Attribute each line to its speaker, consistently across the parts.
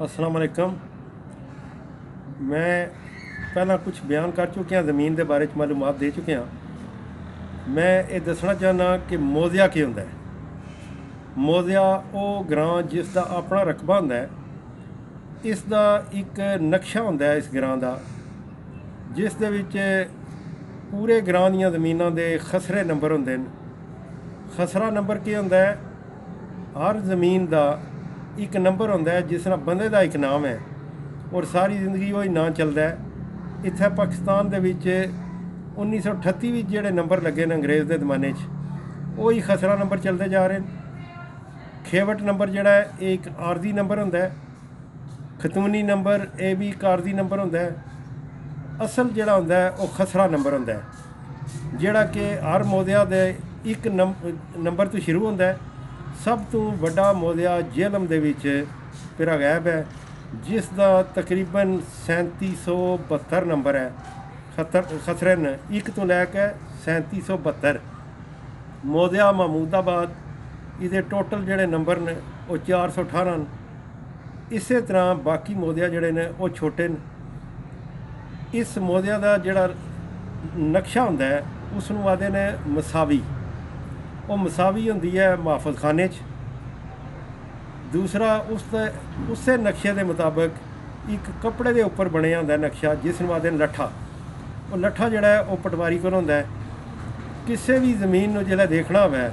Speaker 1: अस्सलाम वालेकुम। मैं पहला कुछ बयान कर चुकिया, ज़मीन के बारे मालूमात दे चुकिया। मैं ये दसना चाहना कि मौज़िया की होंदा है। मौज़िया वो ग्रां जिसका अपना रकबा होंदा है। इसका एक नक्शा होंदा है इस ग्रां का, जिस दे विच पूरे ग्रां दियां ज़मीनां दे खसरे नंबर होंदे न। खसरा नंबर की होंदा है? हर ज़मीन का एक नंबर होंदा है, जिस तरह बंदे का एक नाम है और सारी जिंदगी वही नाम चलता है। इत्थे पाकिस्तान दे विच 1938 विच जेह्ड़े नंबर लगे न अंग्रेज़ के जमाने वही खसरा नंबर चलते जा रहे हैं। खेवट नंबर जोड़ा है ये एक आरजी नंबर होंदा है। खतूनी नंबर ये भी एक आरजी नंबर होंदा है। असल जोड़ा होंदा है वो खसरा नंबर होंदा है, जोड़ा कि हर मौज़िया दे एक नंबर तो शुरू होंदा है। सब तो वड्डा मौज़िया जेहलम दे विच पिरा गैब है, जिसका तकरीबन 3772 नंबर है। खसरे न एक तो लैके 3772। मौज़िया महमूदाबाद इहदे टोटल जोड़े नंबर न वो 418 न। इस तरह बाकी मौज़िया जोड़े ने वो छोटे न। इस मौज़िया का जोड़ा नक्शा होंदा है उसनूं आखदे ने मसावी। वो मसावी होंदी है मुहाफिज़ खाने च। दूसरा उस नक्शे के मुताबिक एक कपड़े के उपर बनया होंदा नक्शा, जिसनूं आखदे लट्ठा। वो लट्ठा जोड़ा है वो पटवारी कोल होंदा है। किसी भी जमीन नूं जिहड़ा देखना होवे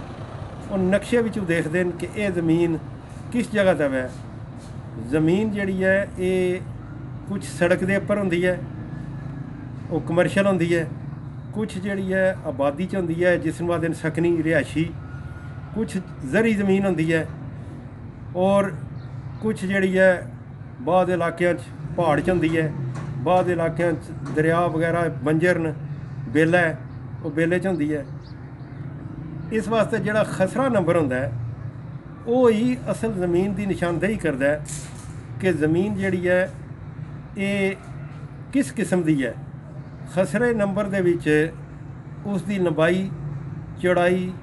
Speaker 1: वो नक्शे विचों देखदे न कि ये ज़मीन किस जगह ते है। ज़मीन जिहड़ी है ये कुछ सड़क के उपर होंदी है, वो कमर्शल होंदी है। कुछ जिहड़ी है आबादी च होंदी है, जिसनूं आखदे सकनी रिहायशी। कुछ ज़री ज़मीन होंदी है और कुछ जिहड़ी है बाद इलाकों पहाड़ च होंदी है। बाद इलाकों दरिया वगैरह बंजर न, बेला है वो बेले च होंदी है। इस वास्ते जिहड़ा खसरा नंबर होंदा है वो ही असल ज़मीन की निशानदेही करदा है कि ज़मीन जिहड़ी है ये किस किस्म की है। खसरे नंबर दे विच उसकी लंबाई, चौड़ाई,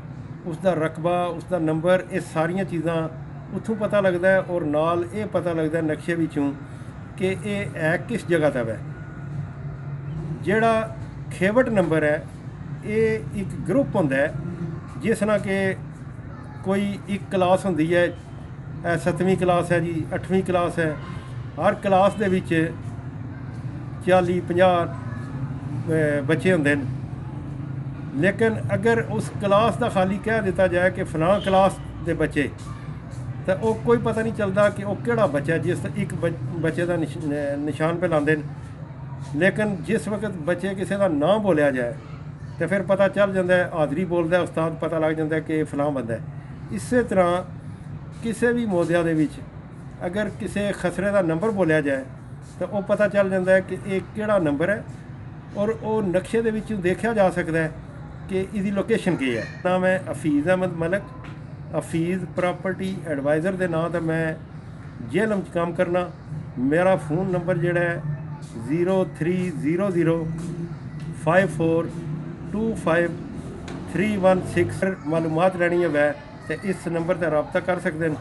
Speaker 1: उसका रकबा, उसका नंबर, ये सारिया चीज़ां उत्थों पता लगता है। और नाल ये पता लगता है नक्शे विचों कि ये है किस जगह तक है। जोड़ा खेवट नंबर है ये एक ग्रुप होंदा है, जिस तरह कि कोई एक क्लास होंदी है, 7वीं क्लास है जी, 8वीं क्लास है। हर क्लास दे विच 40-50 बच्चे होंदे न। लेकिन अगर उस क्लास का खाली कह दिता जाए कि फलां क्लास के बच्चे, तो वो कोई पता नहीं चलता कि वो केड़ा बच्चा, जिस एक बच्चे का निशान पे लाते हैं। लेकिन जिस वक्त बच्चे किसी का नाम बोलिया जाए तो फिर पता चल जाता है, हाज़री बोलता है उस्ताद, पता लग जाता है कि फलां बंदा है। इस तरह किसी भी मौज़िया दे विच अगर किसी खसरे का नंबर बोलिया जाए तो वो पता चल जाता है कि ये केड़ा नंबर है। और वो नक्शे दे विच देखा जा सकता है कि इसकी लोकेशन की है। नाम है हफीज़ अहमद मलिक। हफीज़ प्रॉपर्टी एडवाइज़र के नाम तो मैं जेहलम च काम करना। मेरा फ़ोन नंबर जोड़ा है 030054253116। मालूमात लैनी है वै तो इस नंबर पर रबता कर सकते हैं।